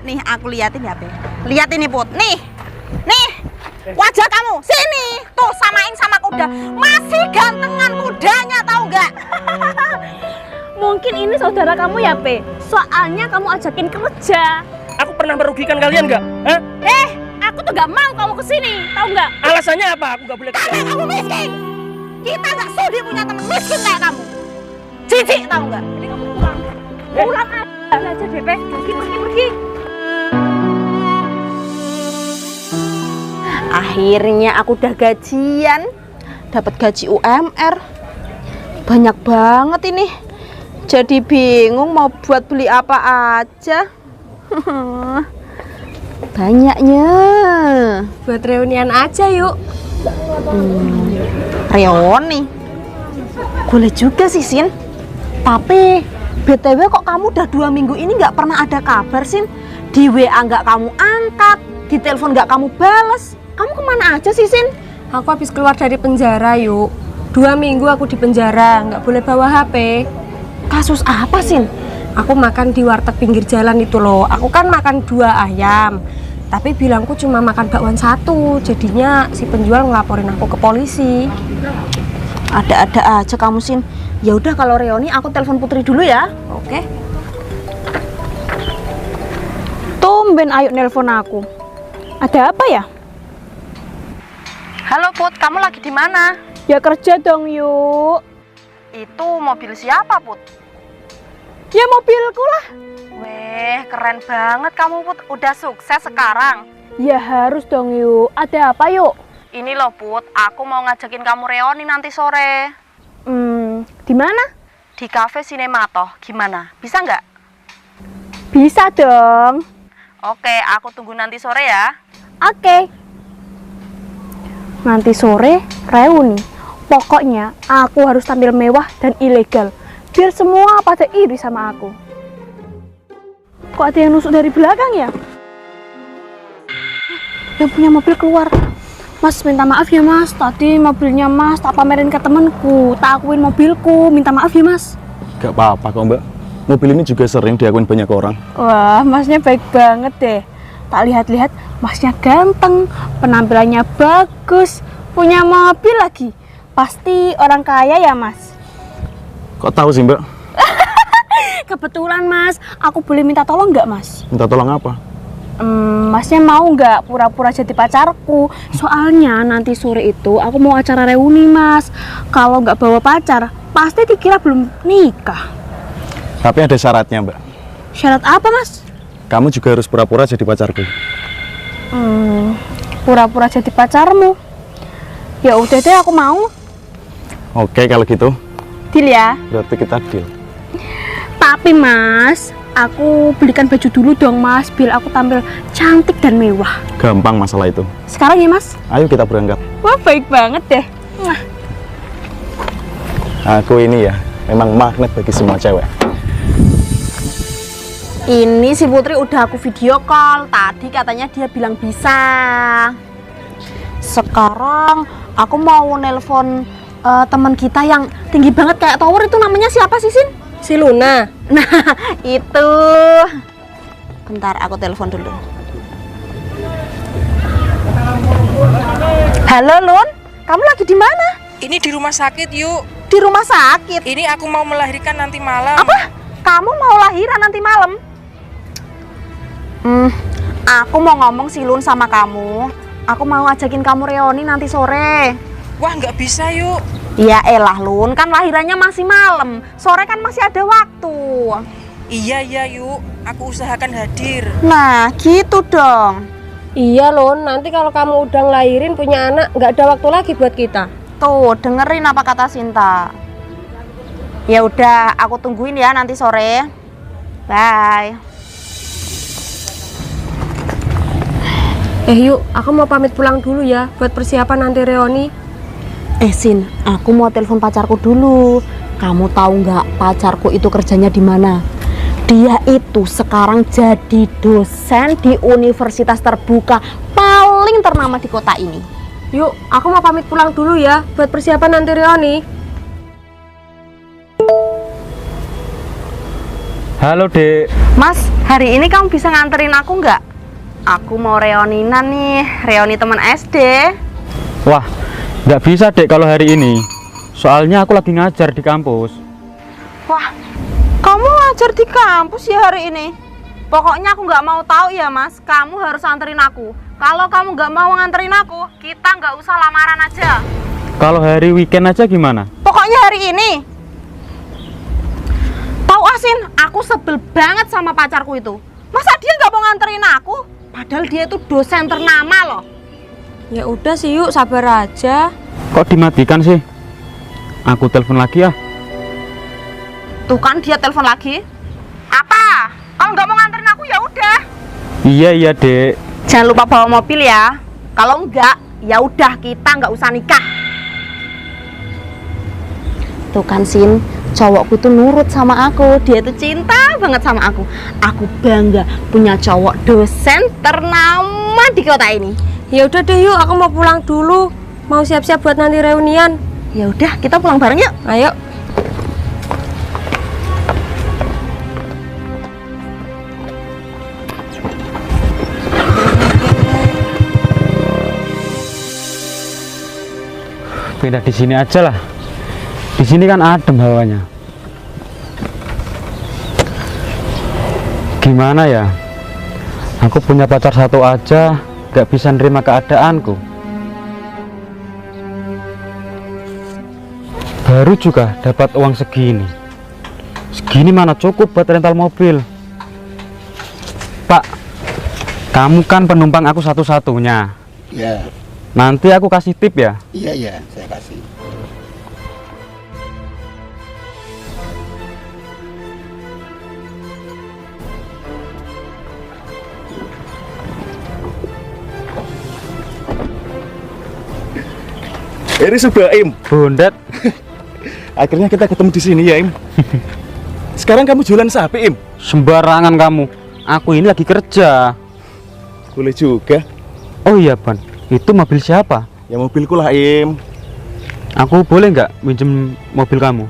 Nih, aku liatin ya, Be. Lihat ini, Put. Nih. Nih. Wajah kamu. Sini. Tuh, samain sama kuda. Masih gantengan kudanya, tahu nggak? Mungkin ini saudara kamu ya, Pe. Soalnya kamu ajakin kerja. Aku pernah merugikan kalian nggak? Hah? Aku tuh gak mau kamu kesini, tahu nggak? Alasannya apa? Aku nggak boleh kerja. Karena kamu miskin. Kita nggak sudi punya teman miskin kayak kamu. Jijik, tahu nggak? Jadi kamu pulang. Pulang aja deh, Pe. Pergi. Akhirnya aku udah gajian. Dapat gaji UMR. Banyak banget ini. Jadi bingung mau buat beli apa aja. Banyaknya. Buat reunian aja yuk. Reoni. Boleh juga sih, Sin. Tapi BTW kok kamu udah 2 minggu ini nggak pernah ada kabar, Sin? Di WA nggak kamu angkat, di telepon nggak kamu bales. Kamu kemana aja sih, Sin? Aku habis keluar dari penjara yuk. 2 minggu aku di penjara, nggak boleh bawa HP. Kasus apa, Sin? Aku makan di warteg pinggir jalan itu loh. Aku kan makan 2 ayam. Tapi bilangku cuma makan bakwan 1. Jadinya si penjual ngelaporin aku ke polisi. Ada-ada aja kamu, Sin. Ya udah kalau reuni aku telepon Putri dulu ya. Oke. Tumben Ayu nelpon aku. Ada apa ya? Halo Put, kamu lagi di mana? Ya kerja dong yuk. Itu mobil siapa, Put? Ya mobilku lah. Weh, keren banget kamu, Put. Udah sukses sekarang. Ya harus dong yuk. Ada apa yuk? Ini loh, Put. Aku mau ngajakin kamu reuni nanti sore. Di mana? Di cafe Sinematoh. Gimana? Bisa nggak? Bisa dong. Oke, aku tunggu nanti sore ya. Oke. Nanti sore reuni. Pokoknya aku harus tampil mewah dan ilegal. Biar semua pada iri sama aku. Kok ada yang nusuk dari belakang ya? Yang punya mobil keluar. Mas, minta maaf ya mas. Tadi mobilnya mas tak pamerin ke temenku. Tak akuin mobilku. Minta maaf ya mas. Gak apa-apa kok mbak. Mobil ini juga sering diakuin banyak orang. Wah, masnya baik banget deh. Tak lihat-lihat, masnya ganteng. Penampilannya bagus. Punya mobil lagi. Pasti orang kaya ya mas. Kok tahu sih mbak? Kebetulan mas, aku boleh minta tolong nggak mas? Minta tolong apa? Masnya mau nggak pura-pura jadi pacarku? Soalnya nanti sore itu aku mau acara reuni mas. Kalau nggak bawa pacar, pasti dikira belum nikah. Tapi ada syaratnya mbak. Syarat apa mas? Kamu juga harus pura-pura jadi pacarku. Pura-pura jadi pacarmu? Ya udah deh, aku mau. Oke kalau gitu. Deal ya? Berarti kita deal. Tapi mas, aku belikan baju dulu dong mas, biar aku tampil cantik dan mewah. Gampang masalah itu. Sekarang ya mas? Ayo kita berangkat. Wah baik banget deh. Aku ini ya, memang magnet bagi semua cewek. Ini si Putri udah aku video call. Tadi katanya dia bilang bisa. Sekarang aku mau nelpon teman kita yang tinggi banget kayak tower itu, namanya siapa sih, Sin? Si Luna. Nah, itu. Bentar, aku telepon dulu. Halo, Lun. Kamu lagi di mana? Ini di rumah sakit yuk. Di rumah sakit. Ini aku mau melahirkan nanti malam. Apa? Kamu mau lahiran nanti malam? Aku mau ngomong si Lun sama kamu. Aku mau ngajakin kamu reuni nanti sore. Wah, nggak bisa yuk. Ya elah Lun, kan lahirannya masih malam. Sore kan masih ada waktu. Iya yuk. Aku usahakan hadir. Nah, gitu dong. Iya Lon, nanti kalau kamu udah ngelahirin punya anak, nggak ada waktu lagi buat kita. Tuh, dengerin apa kata Sinta. Ya udah, aku tungguin ya nanti sore. Bye. Yuk, aku mau pamit pulang dulu ya, buat persiapan nanti reuni. Sin, aku mau telepon pacarku dulu. Kamu tahu nggak pacarku itu kerjanya di mana? Dia itu sekarang jadi dosen di universitas terbuka paling ternama di kota ini. Yuk, aku mau pamit pulang dulu ya, buat persiapan nanti reuni. Halo, Dek. Mas, hari ini kamu bisa nganterin aku nggak? Aku mau reuninan nih, reuni teman SD. Wah, nggak bisa, Dek, kalau hari ini. Soalnya aku lagi ngajar di kampus. Wah, kamu ngajar di kampus ya hari ini? Pokoknya aku nggak mau tahu ya Mas, kamu harus anterin aku. Kalau kamu nggak mau nganterin aku, kita nggak usah lamaran aja. Kalau hari weekend aja gimana? Pokoknya hari ini. Tahu Asin, aku sebel banget sama pacarku itu. Masa dia nggak mau nganterin aku? Padahal dia itu dosen ternama loh. Ya udah sih yuk, sabar aja. Kok dimatikan sih? Aku telepon lagi ya. Tuh kan dia telepon lagi. Apa? Kalau nggak mau nganterin aku ya udah. Iya, Dek. Jangan lupa bawa mobil ya. Kalau enggak, ya udah kita nggak usah nikah. Tuh kan Sin, cowokku tuh nurut sama aku. Dia tuh cinta banget sama aku. Aku bangga punya cowok dosen ternama di kota ini. Ya udah deh yuk, aku mau pulang dulu. Mau siap-siap buat nanti reunian. Ya udah, kita pulang bareng yuk. Ayo. Pindah di sini aja lah. Di sini kan adem hawanya. Gimana ya? Aku punya pacar satu aja, gak bisa nerima keadaanku. Baru juga dapat uang segini. Segini mana cukup buat rental mobil. Pak, kamu kan penumpang aku satu-satunya. Ya, Nanti aku kasih tip ya. iya, saya kasih. Ini sudah Im. Bondet. Akhirnya kita ketemu di sini ya Im. Sekarang kamu jualan sapi Im? Sembarangan kamu. Aku ini lagi kerja. Boleh juga. Oh iya Ban, itu mobil siapa? Ya mobilku lah Im. Aku boleh nggak minjem mobil kamu?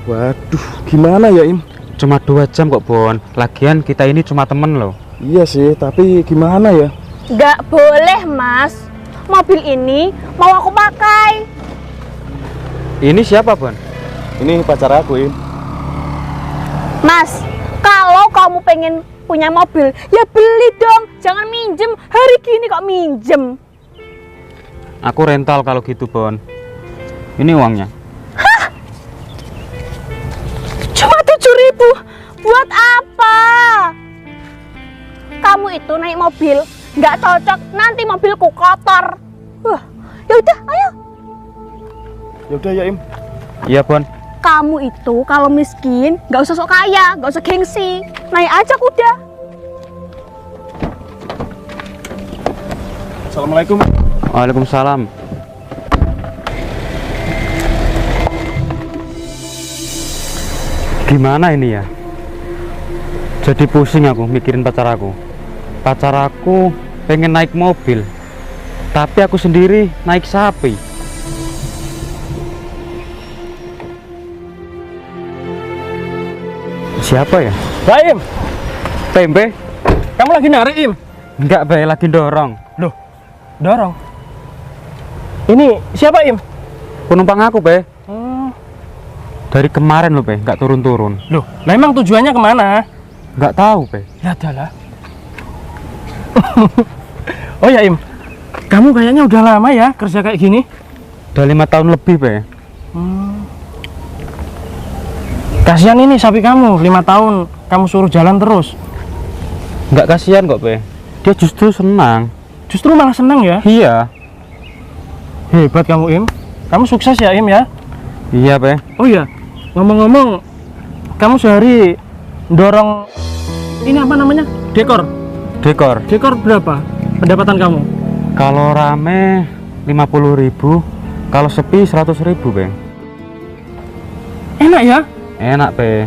Waduh, gimana ya Im? Cuma 2 jam kok Bon. Lagian kita ini cuma temen loh. Iya sih, tapi gimana ya? Nggak boleh, Mas. Mobil ini mau aku pakai. Ini siapa Bon? Ini pacar aku Im. Mas, kalau kamu pengen punya mobil, ya beli dong. Jangan minjem. Hari gini kok minjem. Aku rental kalau gitu Bon. Ini uangnya. Cuma 7.000. Buat apa? Kamu itu naik mobil nggak cocok. Nanti mobilku kotor. Wah, ya udah, ayo. Ya udah ya Im. Iya Bon. Kamu itu kalau miskin nggak usah sok kaya, nggak usah gengsi. Naik aja kuda. Assalamualaikum. Waalaikumsalam. Gimana ini ya? Jadi pusing aku mikirin pacar aku. Pacar aku pengen naik mobil, tapi aku sendiri naik sapi. Siapa ya? Baim, Tempe? kamu lagi narik Im? Enggak, Bay, lagi dorong. Loh, dorong. Ini siapa Im? Penumpang aku, Bay. Dari kemarin loh, Bay, nggak turun-turun. Loh, memang tujuannya kemana? Nggak tahu, Bay. Ya adalah. Oh ya Im, kamu kayaknya udah lama ya kerja kayak gini? Udah 5 tahun lebih, Bay. Kasihan ini sapi kamu, 5 tahun kamu suruh jalan terus. Nggak kasihan kok, Bay. Dia justru senang. Justru malah senang ya? Iya. Hebat kamu Im. Kamu sukses ya Im ya? Iya, Bay. Oh iya, ngomong-ngomong, kamu sehari dorong ini apa namanya? Dekor. Dekor. Dekor berapa pendapatan kamu? Kalau rame 50.000, kalau sepi 100.000, Bay. Enak ya? Enak, Bay.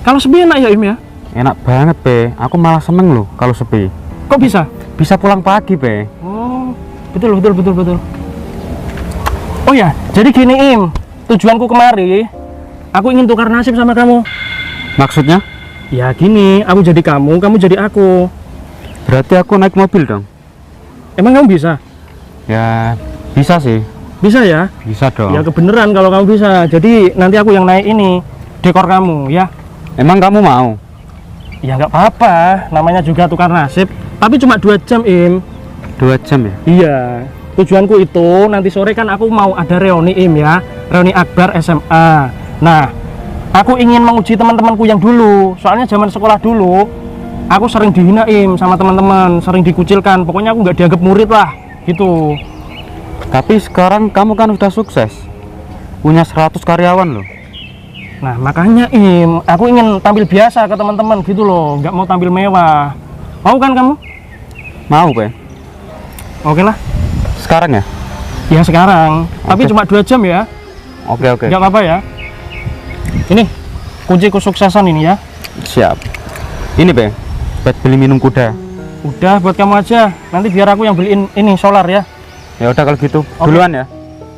Kalau sepi enak ya Im ya? Enak banget, Bay. Aku malah seneng loh kalau sepi. Kok bisa? Bisa pulang pagi, Bay. Oh, betul. Oh ya, jadi gini Im, tujuanku kemari, aku ingin tukar nasib sama kamu. Maksudnya? Ya gini, aku jadi kamu jadi aku. Berarti aku naik mobil dong? Emang kamu bisa? Ya, bisa sih. Bisa ya? Bisa dong. Ya kebenaran kalau kamu bisa. Jadi nanti aku yang naik ini, dekor kamu ya. Emang kamu mau? Ya nggak apa-apa, namanya juga tukar nasib. Tapi cuma 2 jam, Im. 2 jam ya? Iya. Tujuanku itu nanti sore kan aku mau ada reuni, Im ya. Reuni akbar SMA. Nah, aku ingin menguji teman-temanku yang dulu. Soalnya zaman sekolah dulu, aku sering dihinain sama teman-teman, sering dikucilkan. Pokoknya aku nggak dianggap murid lah, gitu. Tapi sekarang kamu kan udah sukses. Punya 100 karyawan loh. Nah, makanya Im, aku ingin tampil biasa ke teman-teman gitu loh, nggak mau tampil mewah. Mau kan kamu? Mau, Pe? Oke lah. Sekarang ya? Ya sekarang. Tapi Oke. cuma 2 jam ya. Oke, oke. Nggak apa-apa ya. Ini kunci kesuksesan ini ya. Siap. Ini, Pe, buat beli minum kuda. Udah buat kamu aja. Nanti biar aku yang beliin ini solar ya. Ya udah kalau gitu. Oke. Duluan ya.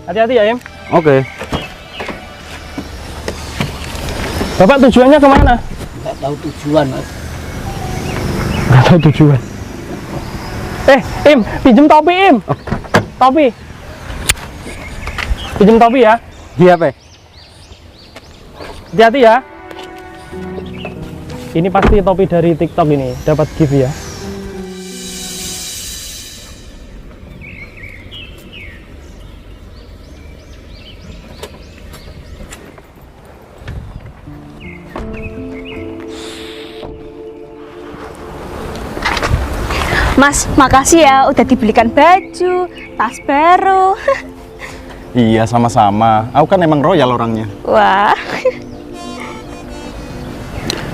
Hati-hati ya, Im. Oke. Bapak tujuannya kemana? Nggak tahu tujuan, Mas. Nggak tahu tujuan. Im, pinjem topi, Im. Topi. Pinjem topi ya. Iya, Pe. Hati-hati ya. Ini pasti topi dari TikTok ini, dapat gift ya. Mas, makasih ya udah dibelikan baju, tas baru. Iya, sama-sama. Aku kan emang royal orangnya. Wah.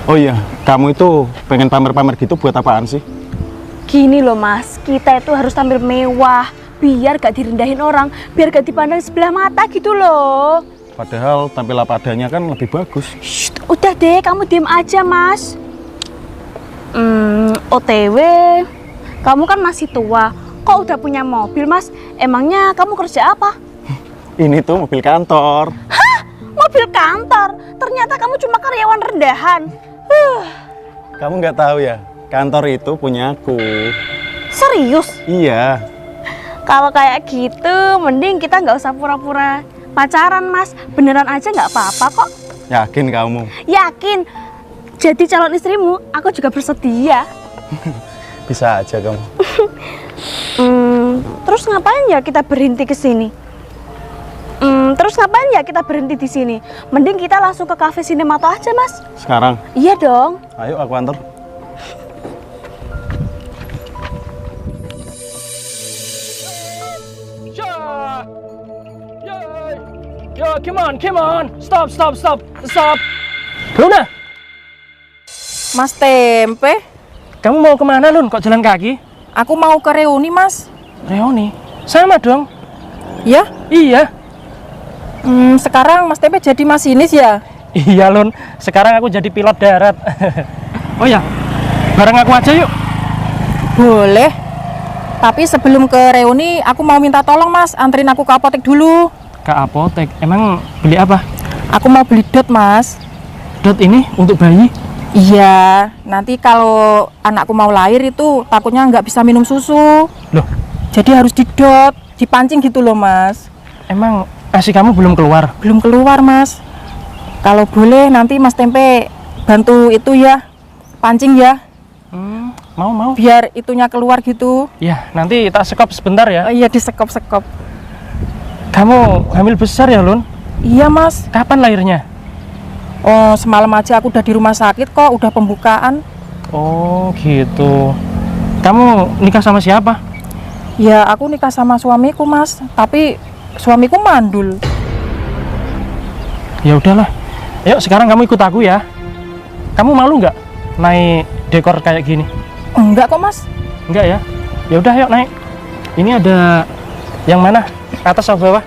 Oh iya, kamu itu pengen pamer-pamer gitu buat apaan sih? Gini loh Mas, kita itu harus tampil mewah, biar gak direndahin orang, biar gak dipandang sebelah mata gitu loh. Padahal tampil apa adanya kan lebih bagus. Shh, udah deh, kamu diem aja Mas. OTW, kamu kan masih tua, kok udah punya mobil Mas? Emangnya kamu kerja apa? Ini tuh mobil kantor. Hah? Mobil kantor? Ternyata kamu cuma karyawan rendahan. Kamu nggak tahu ya, kantor itu punya aku. Serius? Iya. Kalau kayak gitu, mending kita nggak usah pura-pura pacaran Mas. Beneran aja nggak apa-apa kok. Yakin kamu? Yakin. Jadi calon istrimu, aku juga bersedia. Bisa aja kamu. Terus ngapain ya kita berhenti ke sini? Terus ngapain ya kita berhenti di sini? Mending kita langsung ke kafe Sinemato aja, Mas. Sekarang? Iya dong. Ayo aku antar. Yo, come on. Stop. Luna, Mas Tempe, kamu mau kemana Lun? Kok jalan kaki? aku mau ke reuni, Mas. Reuni? Sama dong. Ya? Iya. Sekarang Mas Tempe jadi masinis ya? Iya Lun, sekarang aku jadi pilot darat. Oh ya, bareng aku aja yuk. Boleh. Tapi sebelum ke reuni, aku mau minta tolong Mas, anterin aku ke apotek dulu. Ke apotek, emang beli apa? Aku mau beli dot, Mas. Dot ini untuk bayi? Iya, nanti kalau anakku mau lahir itu takutnya nggak bisa minum susu. Loh, Jadi harus didot, dipancing gitu loh, Mas. emang asi kamu belum keluar? Belum keluar, Mas. Kalau boleh nanti Mas Tempe bantu itu ya, pancing ya, Mau. biar itunya keluar gitu. Ya, nanti tak sekop sebentar ya. Iya, disekop-sekop. Kamu hamil besar ya Lun? Iya, Mas. Kapan lahirnya? Oh, semalam aja aku udah di rumah sakit kok, udah pembukaan. Oh gitu. Kamu nikah sama siapa? Ya, aku nikah sama suamiku, Mas. Tapi suamiku mandul. Ya udahlah. Ayo sekarang kamu ikut aku ya. Kamu malu nggak naik dekor kayak gini? Enggak kok, Mas. Enggak ya? Ya udah yuk naik. Ini ada yang mana? Atas atau bawah?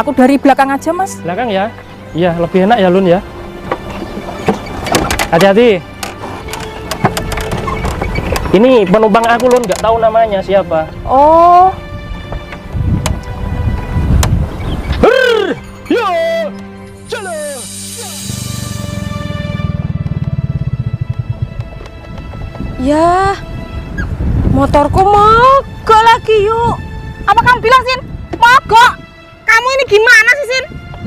Aku dari belakang aja, Mas. Belakang ya? Iya, lebih enak ya Lun ya. Hati-hati. Ini penumpang aku Lun, nggak tahu namanya siapa. Oh, Yo, jalan. Iya. Motorku mogok lagi yuk. Apa kamu bilang, Sin? Mogok? Kamu ini gimana sih, Sin?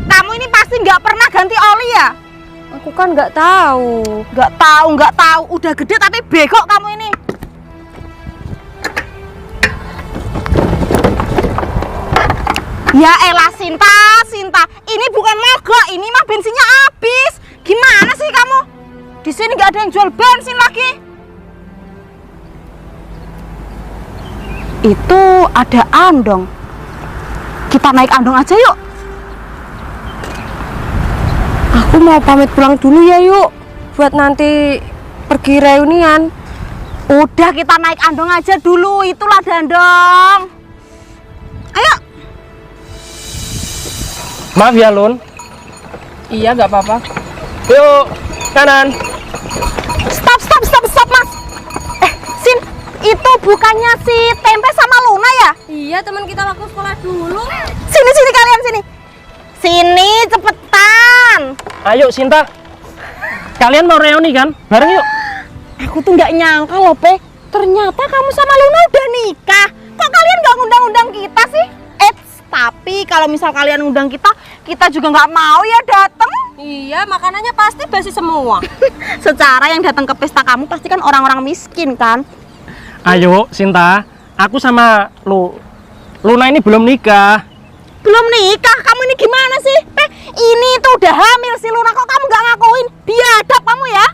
Kamu ini pasti nggak pernah ganti oli ya? Aku kan nggak tahu. Nggak tahu. Udah gede tapi bego kamu ini. Ya elah, Sinta. Ini bukan mogok, ini mah bensinnya habis. Gimana sih kamu? Di sini nggak ada yang jual bensin lagi. Itu ada andong. Kita naik andong aja yuk. Aku mau pamit pulang dulu ya yuk. Buat nanti pergi reunian. Udah, kita naik andong aja dulu. Itulah dandong. Ayo. Maaf ya, Lun. Iya, nggak apa-apa. Yuk, kanan. Stop, Mas. Sin, itu bukannya si Tempe sama Luna ya? Iya, teman kita waktu sekolah dulu. Sini kalian sini. Sini cepetan. Ayo, Sinta. Kalian mau reuni kan? Bareng yuk. Aku tuh nggak nyangka loh, Pe. Ternyata kamu sama Luna udah nikah. Kok kalian nggak ngundang-undang kita sih? Tapi kalau misal kalian undang kita juga nggak mau ya datang. Iya, makanannya pasti basi semua. Secara yang datang ke pesta kamu pasti kan orang-orang miskin kan? Ayo, Sinta. Aku sama Luna ini belum nikah. Belum nikah? Kamu ini gimana sih? Ini tuh udah hamil si Luna, kok kamu nggak ngakuin? Biadab kamu ya?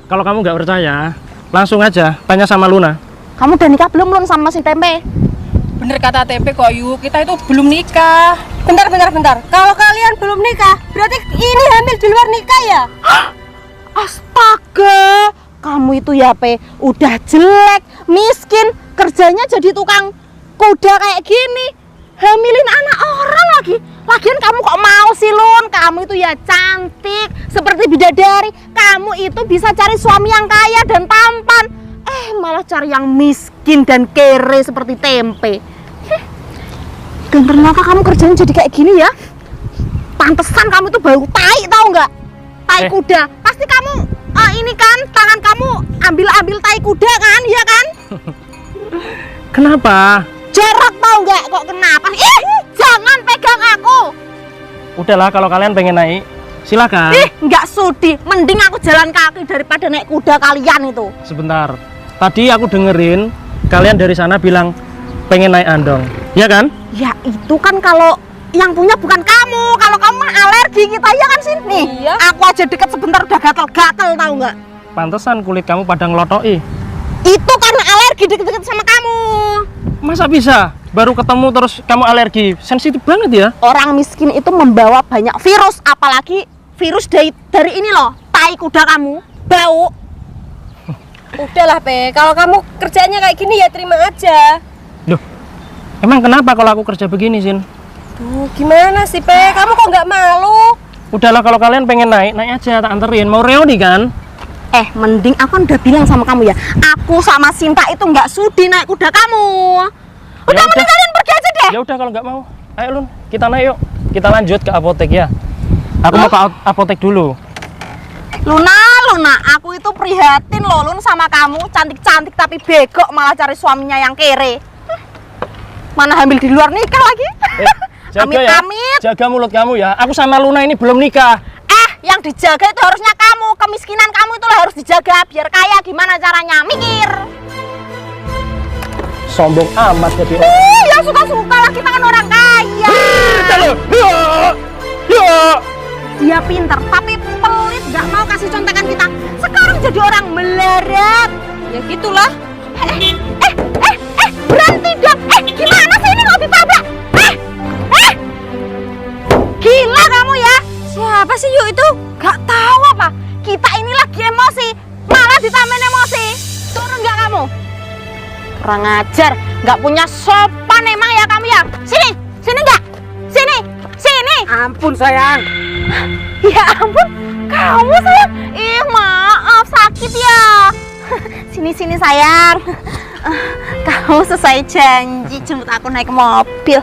Kalau kamu nggak percaya, langsung aja tanya sama Luna. Kamu udah nikah belum sama si Tempe? Bener kata Tempe kok, Yu. Kita itu belum nikah. Bentar. Kalau kalian belum nikah, berarti ini hamil di luar nikah ya? Astaga, kamu itu ya, Pe, udah jelek, miskin, kerjanya jadi tukang kuda kayak gini, hamilin anak orang lagi. Lagian kamu kok mau sih, Lun? Kamu itu ya cantik, seperti bidadari. Kamu itu bisa cari suami yang kaya dan tampan. Malah cari yang miskin dan kere seperti Tempe. Dan ternyata kamu kerjanya jadi kayak gini ya? Pantesan kamu tuh bau tai, tahu nggak? Tai kuda. Pasti kamu ini kan tangan kamu ambil tai kuda kan, iya kan? Kenapa? Jorok, tahu nggak? Kok kenapa? Jangan pegang aku. Udahlah, kalau kalian pengen naik, silakan. Nggak sudi. Mending aku jalan kaki daripada naik kuda kalian itu. Sebentar. Tadi aku dengerin kalian dari sana bilang pengen naik andong, ya kan? Ya itu kan kalau yang punya bukan kamu. Kalau kamu mah alergi kita, ya kan sih? Nih, Iya. aku aja deket sebentar udah gatel-gatel, tahu nggak? Pantesan kulit kamu pada ngelotoi. Itu karena alergi deket-deket sama kamu. Masa bisa? Baru ketemu terus kamu alergi? Sensitif banget ya? Orang miskin itu membawa banyak virus, apalagi virus dari ini loh, tai kuda kamu, bau. Udahlah, Pe. Kalau kamu kerjanya kayak gini ya terima aja. Loh, emang kenapa kalau aku kerja begini, Sin? Tuh, gimana sih, Pe? Kamu kok nggak malu? Udahlah, kalau kalian pengen naik aja, tak anterin. Mau reuni kan? Mending aku kan udah bilang sama kamu ya, aku sama Sinta itu nggak sudi naik kuda kamu. Udah, mending kalian pergi aja deh. Ya udah, kalau nggak mau, ayo Lun, kita naik yuk. Kita lanjut ke apotek ya. Aku mau ke apotek dulu. Luna, aku itu prihatin loh, Lun, sama kamu. Cantik-cantik tapi bego, malah cari suaminya yang kere. Mana hamil di luar nikah lagi. Jaga ya, jaga mulut kamu ya. Aku sama Luna ini belum nikah. Yang dijaga itu harusnya kamu. Kemiskinan kamu itu harus dijaga. Biar kaya gimana caranya, mikir. Sombong amat jadi orang. Ya suka-suka lah, kita kan orang kaya. Dia pinter, tapi pelit, gak mau kasih contekan kita. Sekarang jadi orang melarat. Ya gitulah. Berhenti dong. Gimana sih ini mau ditabrak? Gila kamu ya. Siapa sih yuk itu? Gak tahu apa. Kita ini lagi emosi, malah ditambahin emosi. Turun gak kamu? Kurang ajar, gak punya sopan emang ya kamu ya. Sini gak? Sini. Ampun sayang. Ya ampun, kamu sayang. Maaf, sakit ya. Sini sayang. Kamu selesai janji jemput aku naik mobil.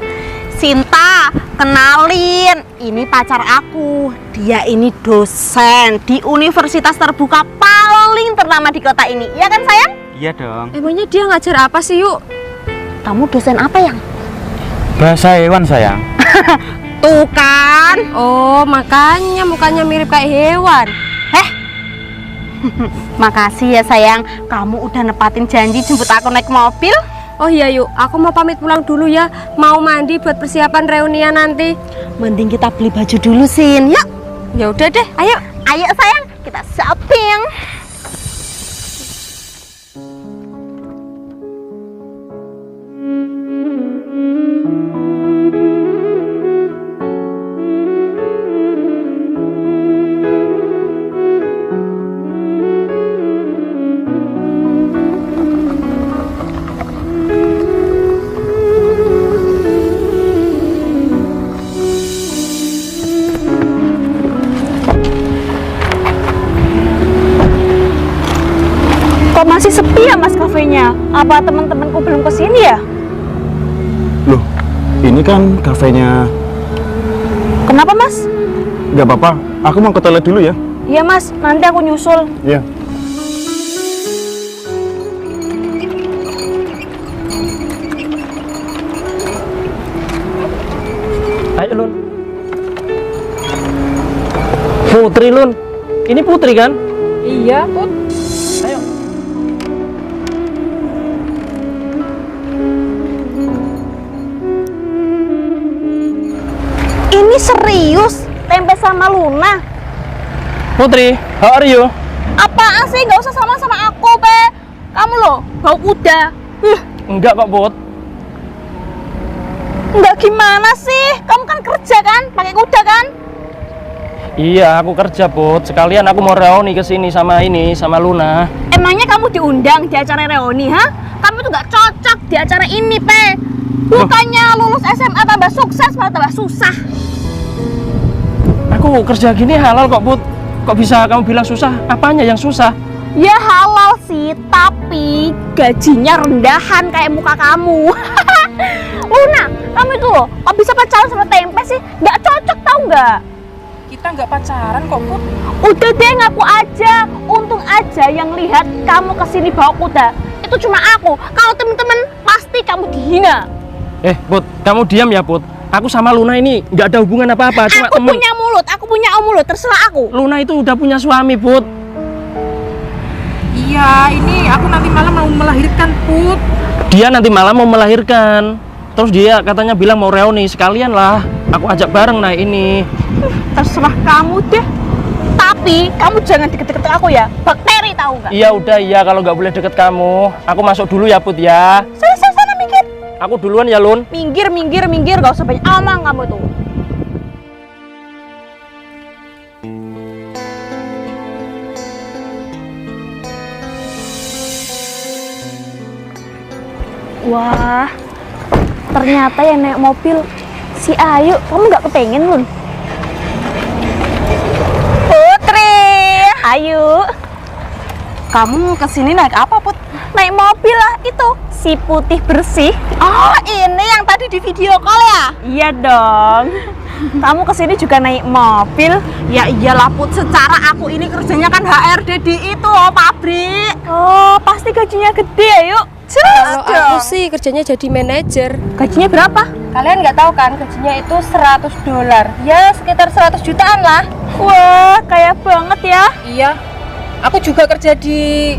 Sinta, kenalin, ini pacar aku. Dia ini dosen di universitas terbuka paling paling ternama di kota ini. Iya kan sayang? Iya dong. Emangnya dia ngajar apa sih, Yuk? Kamu dosen apa yang? Bahasa hewan sayang. Tuh kan. Oh, makanya mukanya mirip kayak hewan. Makasih ya sayang, kamu udah nepatin janji jemput aku naik mobil. Oh iya, Yuk, aku mau pamit pulang dulu ya. Mau mandi buat persiapan reunian nanti. Mending kita beli baju dulu, Sin. Yuk. Ya udah deh, ayo. Ayo sayang, kita shopping. Kok masih sepi ya mas kafenya? Apa teman-temanku belum kesini ya? Loh, ini kan kafenya. Kenapa mas? Gak apa-apa, aku mau ke toilet dulu ya. Iya mas, nanti aku nyusul. Iya. Ayo Lun. Putri Lun. Ini Putri kan? Iya, Put. Ayo. Ini serius, tempe sama Luna. Putri, how are you? Apaan sih? Gak usah sama aku, Pe. Kamu loh, bau kuda. Enggak kok, Put. Enggak gimana sih? Kamu kan kerja kan? Pakai kuda kan? Iya, aku kerja, Put. Sekalian aku mau reuni ke sini sama Luna. Emangnya kamu diundang di acara reuni, ha? Kamu tuh gak cocok di acara ini, Pe. Bukannya lulus SMA tambah sukses, malah tambah susah. Aku kerja gini halal kok, Put. Kok bisa kamu bilang susah? Apanya yang susah? Ya halal sih, tapi gajinya rendahan kayak muka kamu. Luna, kamu itu loh, kok bisa pacaran sama tempe sih? Gak cocok tau gak? Kita nggak pacaran kok, Put. Udah deh ngaku aja. Untung aja yang lihat kamu kesini bawa kuda itu cuma aku. Kalau temen-temen pasti kamu dihina. Put, kamu diam ya, Put. Aku sama Luna ini nggak ada hubungan apa-apa, cuma Aku temen. punya mulut, aku punya mulut, terserah aku. Luna itu udah punya suami, Put. Iya, ini aku nanti malam mau melahirkan, Put. Dia nanti malam mau melahirkan. Terus dia katanya bilang mau reuni, sekalian lah aku ajak bareng nah ini. Terserah kamu deh. Tapi kamu jangan deket-deket aku ya. Bakteri tahu nggak? Iya udah iya, kalau nggak boleh deket kamu. Aku masuk dulu ya, Put ya. Sana minggir. Aku duluan ya, Lun. Minggir, gak usah banyak omong kamu tuh. Wah, ternyata yang naik mobil si Ayu. Kamu nggak kepengen, Lun? Putri, Ayu, Kamu kesini naik apa, Put? naik mobil lah itu, si putih bersih. Oh, ini yang tadi di video call ya? Iya dong. Kamu kesini juga naik mobil? Ya iyalah, Put. Secara aku ini kerjanya kan HRD di itu loh, pabrik. Oh, pasti gajinya gede ya, Yuk. Kalau aku sih kerjanya jadi manajer. Gajinya berapa? Kalian nggak tahu kan, gajinya itu $100. Ya, sekitar 100 jutaan lah. Wah, kaya banget ya. Iya. Aku juga kerja di...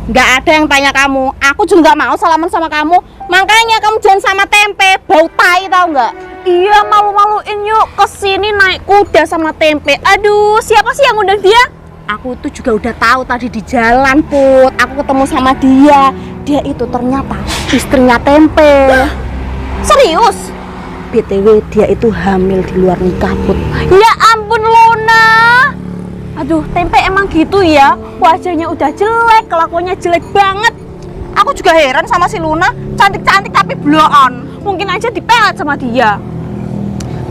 Nggak ada yang tanya kamu. Aku juga nggak mau salaman sama kamu. Makanya kamu jangan sama tempe, bau tai tau nggak? Iya, malu-maluin Yuk. Kesini naik kuda sama tempe. Aduh, siapa sih yang undang dia? Aku tuh juga udah tahu tadi di jalan, Put. Aku ketemu sama dia. Dia itu ternyata istrinya tempe. Serius? BTW dia itu hamil di luar nikah, Put. Ya ampun, Luna. Aduh, tempe emang gitu ya. Wajahnya udah jelek, kelakuannya jelek banget. Aku juga heran sama si Luna, cantik-cantik tapi bloon. Mungkin aja dipelet sama dia.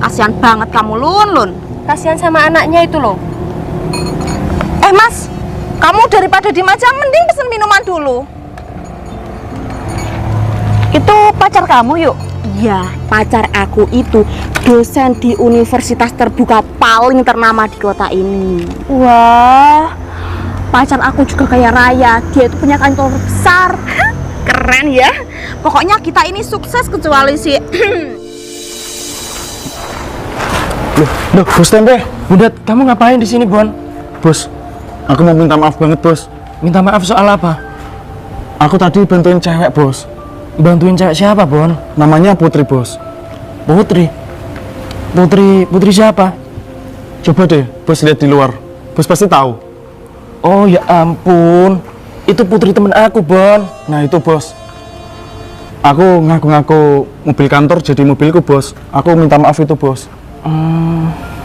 Kasihan banget kamu, Lun. Kasihan sama anaknya itu loh. Mas, kamu daripada diem aja mending pesen minuman dulu. Itu pacar kamu, Yuk? Iya, pacar aku itu dosen di universitas terbuka paling ternama di kota ini. Wah, pacar aku juga kaya raya, dia itu punya kantor besar. Keren ya. Pokoknya kita ini sukses kecuali si Loh, Bos Tempe. Bunda, kamu ngapain di sini, Bon? Bos, aku mau minta maaf banget, Bos. Minta maaf soal apa? Aku tadi bantuin cewek, Bos. Bantuin cewek siapa, Bon? Namanya Putri, Bos. Putri. Putri siapa? Coba deh, Bos lihat di luar. Bos pasti tahu. Oh ya ampun, itu Putri temen aku, Bon. Nah itu, Bos. Aku ngaku-ngaku mobil kantor jadi mobilku, Bos. Aku minta maaf itu, Bos.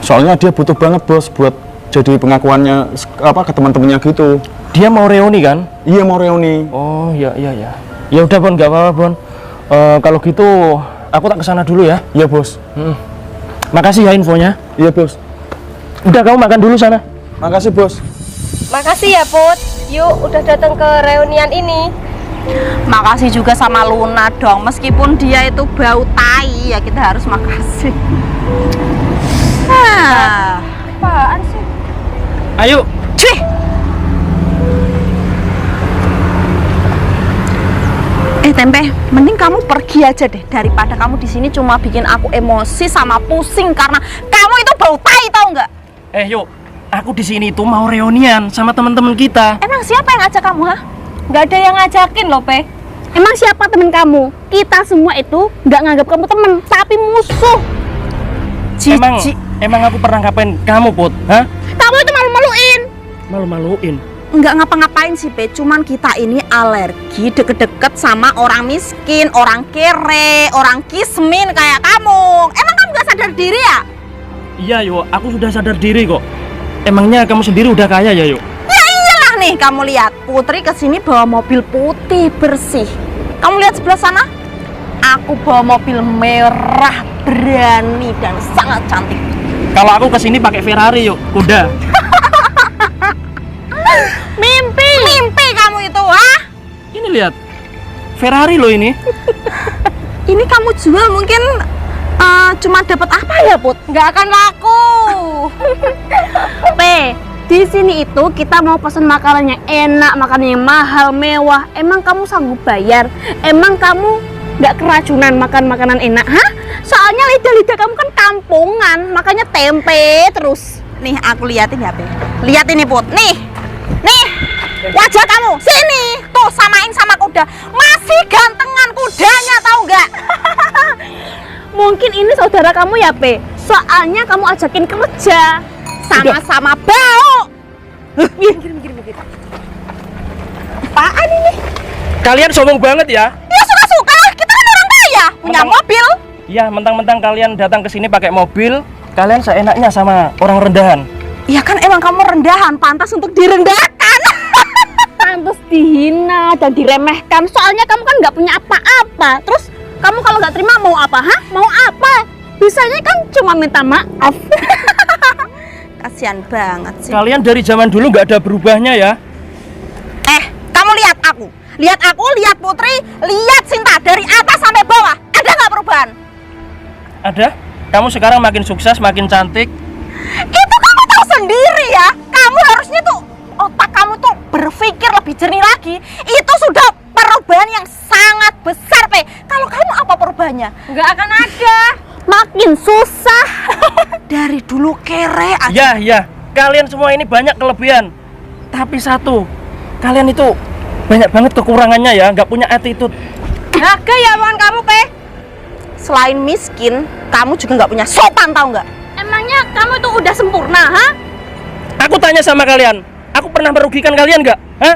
Soalnya dia butuh banget, Bos, buat jadi pengakuannya ke teman-temannya gitu. Dia mau reuni kan? Iya, mau reuni. Oh ya. Ya udah, Bon, nggak apa-apa, Bon. Kalau gitu aku tak kesana dulu ya. Iya, Bos. Makasih ya infonya. Iya, Bos. Udah, kamu makan dulu sana. Makasih, Bos. Makasih ya Put, yuk udah datang ke reunian ini. Makasih juga sama Luna dong. Meskipun dia itu bau tai, ya kita harus makasih. Apaan sih? Ayo. Cih. Tempe, mending kamu pergi aja deh daripada kamu di sini cuma bikin aku emosi sama pusing karena kamu itu bau tai, tau nggak? Yuk. Aku di sini tuh mau reunian sama teman-teman kita. Emang siapa yang ngajak kamu, ha? Nggak ada yang ngajakin loh, Pe. Emang siapa temen kamu? Kita semua itu nggak nganggap kamu temen, tapi musuh. Emang aku pernah ngapain kamu, Put? Hah? Kamu itu malu-maluin. Malu-maluin. Nggak ngapa-ngapain sih, Pe. Cuman kita ini alergi deket-deket sama orang miskin, orang kere, orang kismin kayak kamu. Emang kamu nggak sadar diri ya? Iya, yuk. Aku sudah sadar diri kok. Emangnya kamu sendiri udah kaya ya, yuk? Ya iyalah nih, kamu lihat. Putri kesini bawa mobil putih bersih. Kamu lihat sebelah sana? Aku bawa mobil merah, berani dan sangat cantik. Kalau aku kesini pakai Ferrari, yuk. Kuda. Mimpi kamu itu, ha? Ini lihat. Ferrari loh ini. Ini kamu jual mungkin cuma dapat apa ya, Put? Nggak akan laku. P, di sini itu kita mau pesan makanan yang enak, makanan yang mahal, mewah. Emang kamu sanggup bayar? Emang kamu nggak keracunan makan makanan enak, ha? Soalnya lidah kamu kan kampungan, makanya tempe terus. Nih, aku liatin ya, Pe. Lihat ini, Put. Nih, wajah kamu. Sini, tuh samain sama kuda. Masih gantengan kudanya, tahu nggak? Mungkin ini saudara kamu ya, P. Soalnya kamu ajakin kerja. Sama-sama bau. Mikir. Apaan ini? Kalian sombong banget ya. Ya suka-suka, kita kan orang kaya, punya mobil. Iya, mentang-mentang kalian datang ke sini pakai mobil, kalian seenaknya sama orang rendahan. Ya kan emang kamu rendahan, pantas untuk direndahkan. Pantes dihina dan diremehkan. Soalnya kamu kan nggak punya apa-apa. Terus kamu kalau nggak terima mau apa, ha? Mau apa? Bisanya kan cuma minta maaf. Kasihan banget sih. Kalian dari zaman dulu nggak ada berubahnya ya. Kamu lihat aku, lihat Putri, lihat Sinta dari atas sampai bawah. Ada nggak perubahan? Ada? Kamu sekarang makin sukses, makin cantik. Itu kamu tahu sendiri ya. Kamu harusnya tuh otak kamu tuh berpikir lebih jernih lagi. Itu sudah perubahan yang sangat besar, Pe. Kalau kamu apa perubahannya? Nggak akan ada. Makin susah. Dari dulu kere aja. Ya, kalian semua ini banyak kelebihan. Tapi satu, kalian itu banyak banget kekurangannya ya, nggak punya attitude. Naga ya omongan kamu, Pe. Selain miskin, kamu juga nggak punya sopan, tahu nggak? Emangnya kamu tuh udah sempurna, ha? Aku tanya sama kalian, aku pernah merugikan kalian nggak? Hah?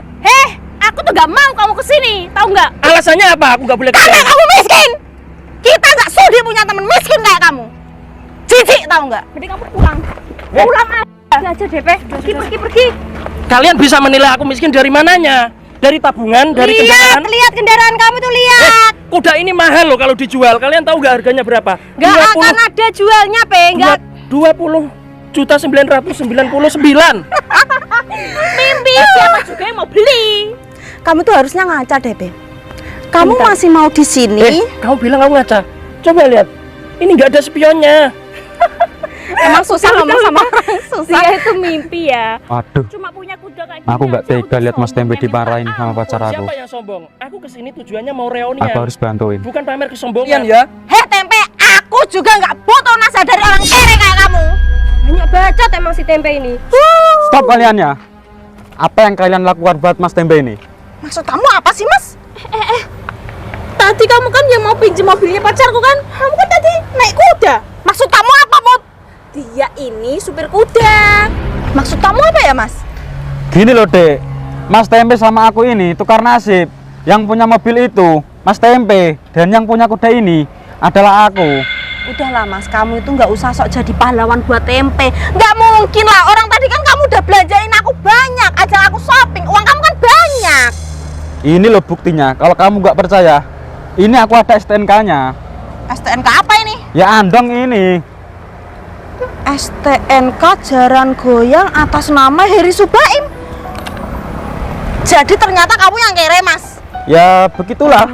Aku tuh gak mau kamu kesini, tahu nggak? Alasannya apa? Aku nggak boleh Karena kesini. kamu miskin. Kita nggak sudi punya teman miskin kayak kamu. Jijik, tahu nggak? Jadi kamu pulang. Pulang aja deh, Pe. Pergi. Kalian bisa menilai aku miskin dari mananya? Dari tabungan, dari kendaraan? Lihat kendaraan kamu tuh, lihat. Kuda ini mahal loh kalau dijual. Kalian tahu nggak harganya berapa? Nggak akan ada jualnya, Pe. Nggak. 20.999. Mimpi siapa juga yang mau beli? Kamu tuh harusnya ngaca deh, Be. Kamu masih mau di sini? Kamu bilang kamu ngaca. Coba lihat. Ini nggak ada spionnya. Emang susah ngomong sama orang susah. Dia itu mimpi ya. Waduh, Cuma punya kuda kayak aku gini nggak aja tega udah lihat Mas Tempe sombong, dimarahin minta sama maaf. pacar aku. Siapa yang sombong? Aku kesini tujuannya mau reunian. Aku harus bantuin. Bukan pamer kesombongan ya. Heh Tempe, aku juga nggak butuh nasihat dari orang kere kayak kamu. Banyak bacot emang si Tempe ini. Stop kalian ya. Apa yang kalian lakukan buat Mas Tempe ini? Maksud kamu apa sih Mas? Tadi kamu kan yang mau pinjam mobilnya pacarku kan? Kamu kan tadi naik kuda. Maksud kamu apa Mut? Dia ini supir kuda. Maksud kamu apa ya Mas? Gini loh Dek, Mas Tempe sama aku ini tukar nasib. Yang punya mobil itu Mas Tempe, dan yang punya kuda ini adalah aku. Udahlah Mas, kamu itu nggak usah sok jadi pahlawan buat Tempe. Nggak mungkin lah, orang tadi kan kamu udah belanjain aku banyak, ajak aku shopping, uang kamu kan banyak. Ini loh buktinya. Kalau kamu nggak percaya, ini aku ada STNK-nya. STNK apa ini? Ya andong ini. STNK Jaran Goyang atas nama Heri Subaim. Jadi ternyata kamu yang kere Mas. Ya begitulah.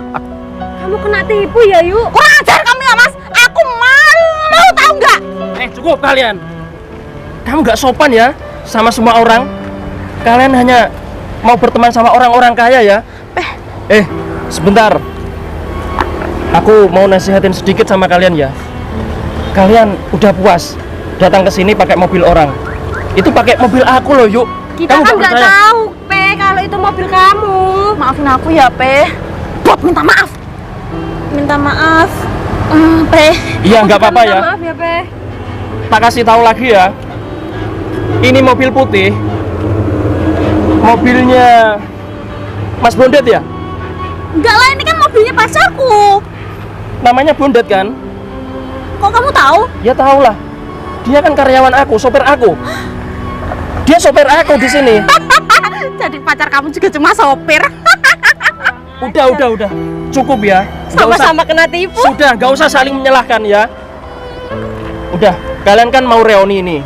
Kamu kena tipu ya, Yuk. Kurang ajar kamu ya Mas. Aku malu tahu nggak? Cukup kalian. Kamu nggak sopan ya sama semua orang. Kalian hanya mau berteman sama orang-orang kaya ya. Sebentar. Aku mau nasihatin sedikit sama kalian ya. Kalian udah puas datang ke sini pakai mobil orang. Itu pakai mobil aku loh, Yuk. Kita Kamu kan nggak nggak percaya? tahu, Pe, kalau itu mobil kamu. Maafin aku ya Pe. Bob minta maaf. Minta maaf, Pe. Iya, nggak apa-apa ya. Maaf ya, Pe. Tak kasih tahu lagi ya. Ini mobil putih. Mobilnya Mas Bondet ya? Enggak lah, ini kan mobilnya pacarku. Namanya Bondet kan? Kok kamu tahu? Ya tahu lah. Dia kan karyawan aku, sopir aku. Dia sopir aku di sini. Jadi pacar kamu juga cuma sopir. Udah. Cukup ya. Nggak usah- Sama-sama kena tipu. Sudah, nggak usah saling menyalahkan ya. Udah, kalian kan mau reuni ini.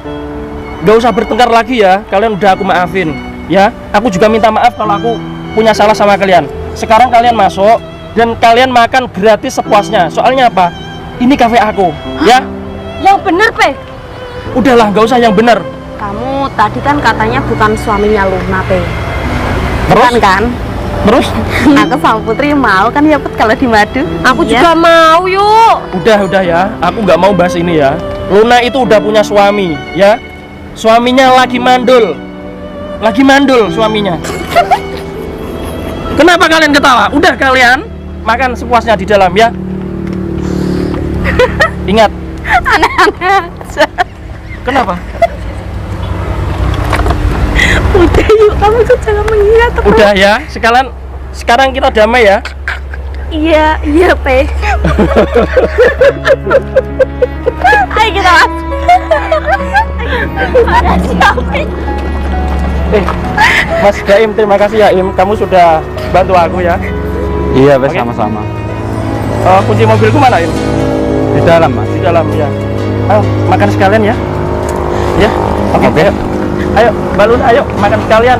Nggak usah bertengkar lagi ya. Kalian udah aku maafin. Ya, aku juga minta maaf kalau aku punya salah sama kalian. Sekarang kalian masuk dan kalian makan gratis sepuasnya. Soalnya apa? Ini kafe aku, ya. Yang bener, Pe. Udahlah, nggak usah yang bener. Kamu tadi kan katanya bukan suaminya Luna, Pe. Terus? Bukan kan? Terus? Aku sama Putri mau kan ya Put kalau di madu. Aku Iya. juga mau, Yuk. Udah ya. Aku nggak mau bahas ini ya. Luna itu udah punya suami, ya. Suaminya lagi mandul. Lagi mandul suaminya. Kenapa kalian ketawa? Udah kalian makan sepuasnya di dalam ya. Ingat. Aneh-aneh. Kenapa? Udah yuk, kamu tuh jangan mengira terus. Udah ya. Sekarang kita damai ya. Iya, Pe. Ayo kita masuk. Makasih ya, Pe. Mas Daim, terima kasih ya Im. Kamu sudah bantu aku ya. Iya, Bes, Oke. sama-sama. Kunci mobilku mana Im? Di dalam, Mas. Di dalam ya. Ayo makan sekalian ya. Ya. Oke. Oke. Ayo, balun, ayo makan sekalian.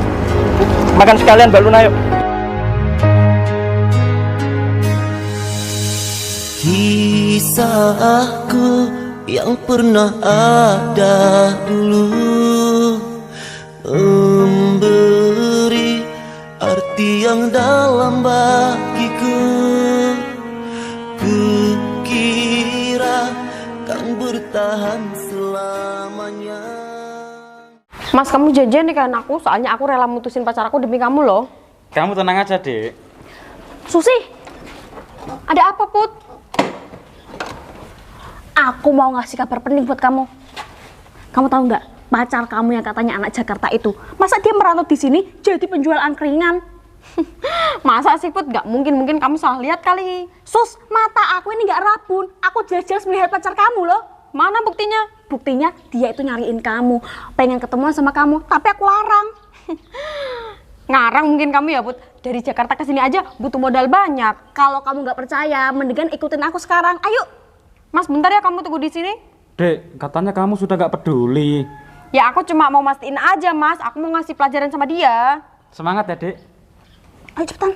Makan sekalian balun, ayo. Kisahku yang pernah ada dulu memberi arti yang dalam bagiku. Kukira kan bertahan selamanya. Mas, kamu janjian nikahin aku, soalnya aku rela mutusin pacar aku demi kamu loh. Kamu tenang aja, Dek. Susi, Ada apa, Put? aku mau ngasih kabar penting buat kamu. Kamu tahu nggak, pacar kamu yang katanya anak Jakarta itu, masa dia merantau di sini jadi penjual angkringan? Masa sih, Put? Gak mungkin kamu salah lihat kali. Sus, mata aku ini nggak rabun. Aku jelas-jelas melihat pacar kamu loh. Mana buktinya? Buktinya dia itu nyariin kamu, pengen ketemuan sama kamu, tapi aku larang. Ngarang mungkin kamu ya, Put. Dari Jakarta ke sini aja butuh modal banyak. Kalau kamu nggak percaya, mendingan ikutin aku sekarang. Ayo. Mas, bentar ya, kamu tunggu di sini. Dek, katanya kamu sudah gak peduli. Ya, aku cuma mau mastiin aja, Mas. Aku mau ngasih pelajaran sama dia. Semangat ya, Dek. Ayo cepetan.